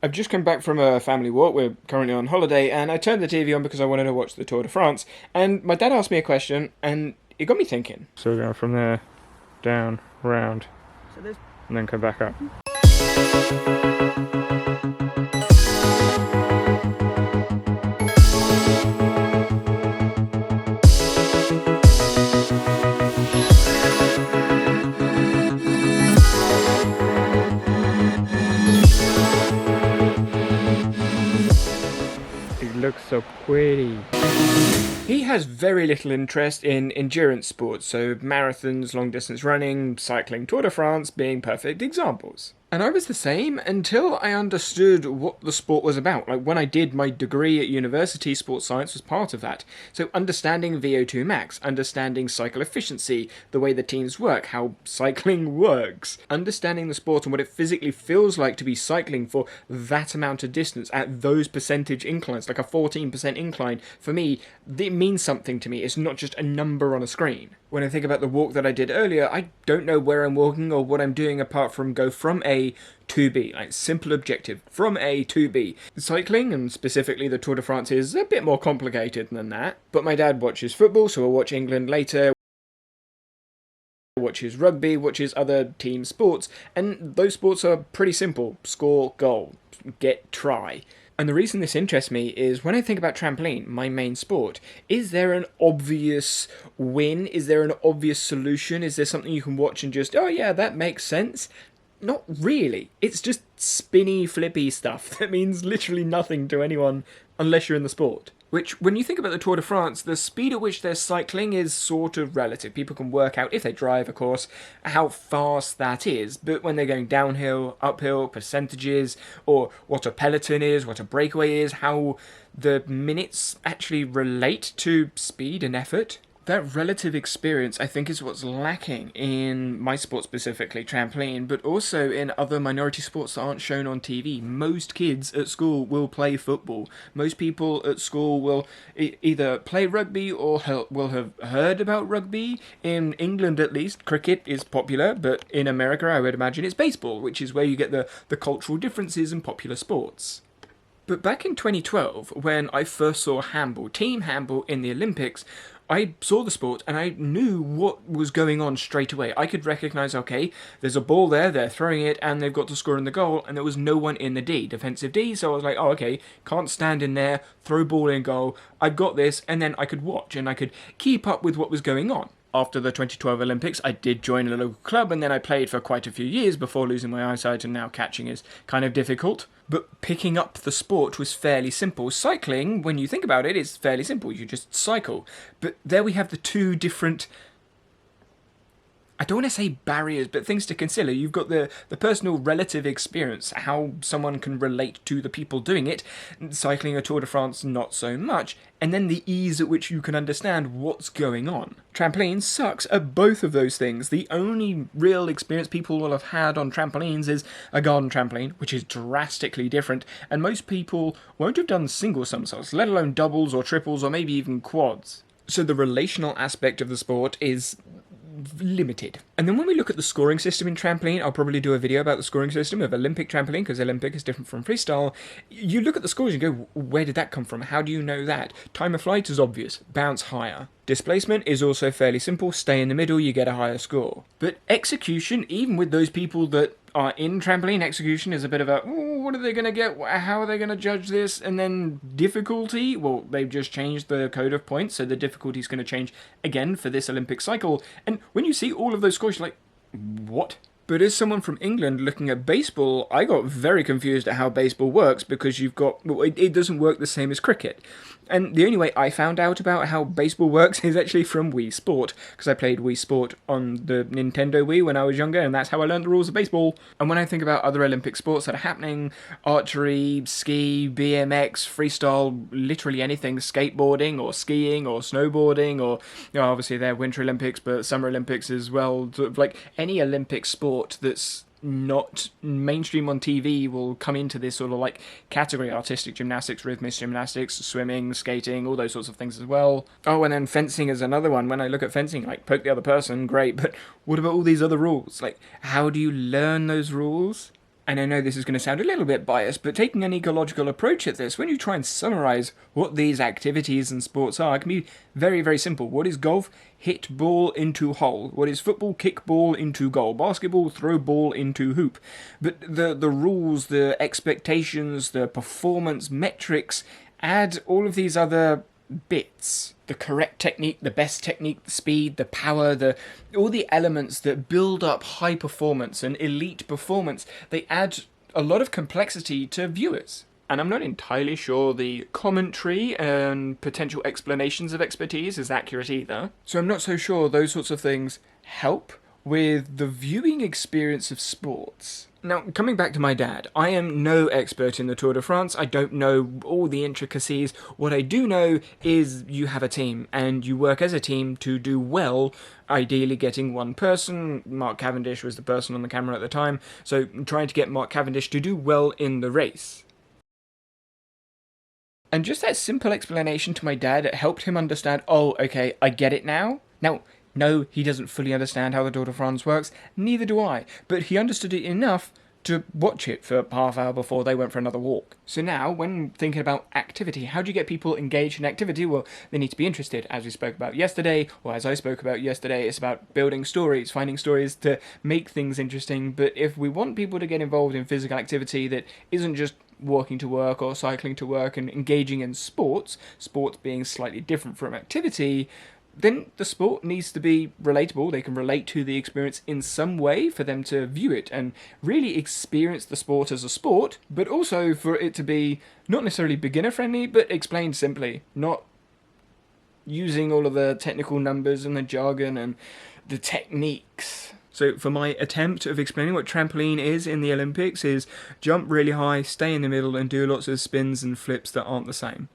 I've just come back from a family walk. We're currently on holiday, and I turned the TV on because I wanted to watch the Tour de France. And my dad asked me a question, and it got me thinking. So we're going from there, down, round, and then come back up. It looks so pretty. He has very little interest in endurance sports, so marathons, long distance running, cycling, Tour de France being perfect examples. And I was the same until I understood what the sport was about. Like when I did my degree at university, sports science was part of that. So understanding VO2 max, understanding cycle efficiency, the way the teams work, how cycling works, understanding the sport and what it physically feels like to be cycling for that amount of distance at those percentage inclines, like a 14% incline, for me, it means something to me. It's not just a number on a screen. When I think about the walk that I did earlier, I don't know where I'm walking or what I'm doing apart from go from A to B. Like, simple objective, from A to B. Cycling, and specifically the Tour de France, is a bit more complicated than that. But my dad watches football, so we'll watch England later, watches rugby, watches other team sports, and those sports are pretty simple. Score, goal, get, try. And the reason this interests me is when I think about trampoline, my main sport, is there an obvious win? Is there an obvious solution? Is there something you can watch and just, oh yeah, that makes sense? Not really. It's just spinny, flippy stuff that means literally nothing to anyone unless you're in the sport. Which, when you think about the Tour de France, the speed at which they're cycling is sort of relative. People can work out, if they drive, of course, how fast that is. But when they're going downhill, uphill, percentages, or what a peloton is, what a breakaway is, how the minutes actually relate to speed and effort, that relative experience, I think, is what's lacking in my sport specifically, trampoline, but also in other minority sports that aren't shown on TV. Most kids at school will play football. Most people at school will either play rugby or will have heard about rugby. In England, at least, cricket is popular, but in America, I would imagine it's baseball, which is where you get the cultural differences in popular sports. But back in 2012, when I first saw handball, team handball in the Olympics, I saw the sport and I knew what was going on straight away. I could recognise, okay, there's a ball there, they're throwing it, and they've got to score in the goal, and there was no one in the D, defensive D, so I was like, oh, okay, can't stand in there, throw ball in goal, I've got this, and then I could watch, and I could keep up with what was going on. After the 2012 Olympics, I did join a local club, and then I played for quite a few years before losing my eyesight, and now catching is kind of difficult. But picking up the sport was fairly simple. Cycling, when you think about it, is fairly simple. You just cycle. But there we have the two different, I don't want to say barriers, but things to consider. You've got the personal relative experience, how someone can relate to the people doing it. Cycling a Tour de France, not so much. And then the ease at which you can understand what's going on. Trampoline sucks at both of those things. The only real experience people will have had on trampolines is a garden trampoline, which is drastically different, and most people won't have done single somersaults, let alone doubles or triples or maybe even quads. So the relational aspect of the sport is limited. And then when we look at the scoring system in trampoline, I'll probably do a video about the scoring system of Olympic trampoline, because Olympic is different from freestyle. You look at the scores and go, where did that come from? How do you know that? Time of flight is obvious, bounce higher. Displacement is also fairly simple, stay in the middle, you get a higher score. But execution, even with those people that are in trampoline, execution is a bit of a, what are they going to get? How are they going to judge this? And then difficulty, well, they've just changed the code of points, so the difficulty is going to change again for this Olympic cycle. And when you see all of those scores, you're like, what? But as someone from England looking at baseball, I got very confused at how baseball works, because you've got, well, it doesn't work the same as cricket. And the only way I found out about how baseball works is actually from Wii Sport, because I played Wii Sport on the Nintendo Wii when I was younger, and that's how I learned the rules of baseball. And when I think about other Olympic sports that are happening, archery, ski, BMX, freestyle, literally anything, skateboarding or skiing or snowboarding, or, you know, obviously they're Winter Olympics, but Summer Olympics as well, sort of like any Olympic sport that's not mainstream on TV will come into this sort of like category: artistic gymnastics, rhythmic gymnastics, swimming, skating, all those sorts of things as well. Oh, and then fencing is another one. When I look at fencing, like, poke the other person, great, but what about all these other rules? Like, how do you learn those rules? And I know this is going to sound a little bit biased, but taking an ecological approach at this, when you try and summarize what these activities and sports are, it can be very, very simple. What is golf? Hit ball into hole. What is football? Kick ball into goal. Basketball? Throw ball into hoop. But the rules, the expectations, the performance metrics add all of these other bits. The correct technique, the best technique, the speed, the power, all the elements that build up high performance and elite performance, they add a lot of complexity to viewers. And I'm not entirely sure the commentary and potential explanations of expertise is accurate either. So I'm not so sure those sorts of things help with the viewing experience of sports. Now, coming back to my dad, I am no expert in the Tour de France. I don't know all the intricacies. What I do know is you have a team, and you work as a team to do well, ideally getting one person. Mark Cavendish was the person on the camera at the time, so trying to get Mark Cavendish to do well in the race. And just that simple explanation to my dad helped him understand, oh, okay, I get it now. Now, no, he doesn't fully understand how the Tour de France works, neither do I, but he understood it enough to watch it for half hour before they went for another walk. So now, when thinking about activity, how do you get people engaged in activity? Well, they need to be interested, as we spoke about yesterday, or as I spoke about yesterday. It's about building stories, finding stories to make things interesting, but if we want people to get involved in physical activity that isn't just walking to work or cycling to work and engaging in sports being slightly different from activity, then the sport needs to be relatable. They can relate to the experience in some way for them to view it and really experience the sport as a sport, but also for it to be not necessarily beginner friendly, but explained simply, not using all of the technical numbers and the jargon and the techniques. So for my attempt of explaining what trampoline is in the Olympics is jump really high, stay in the middle and do lots of spins and flips that aren't the same.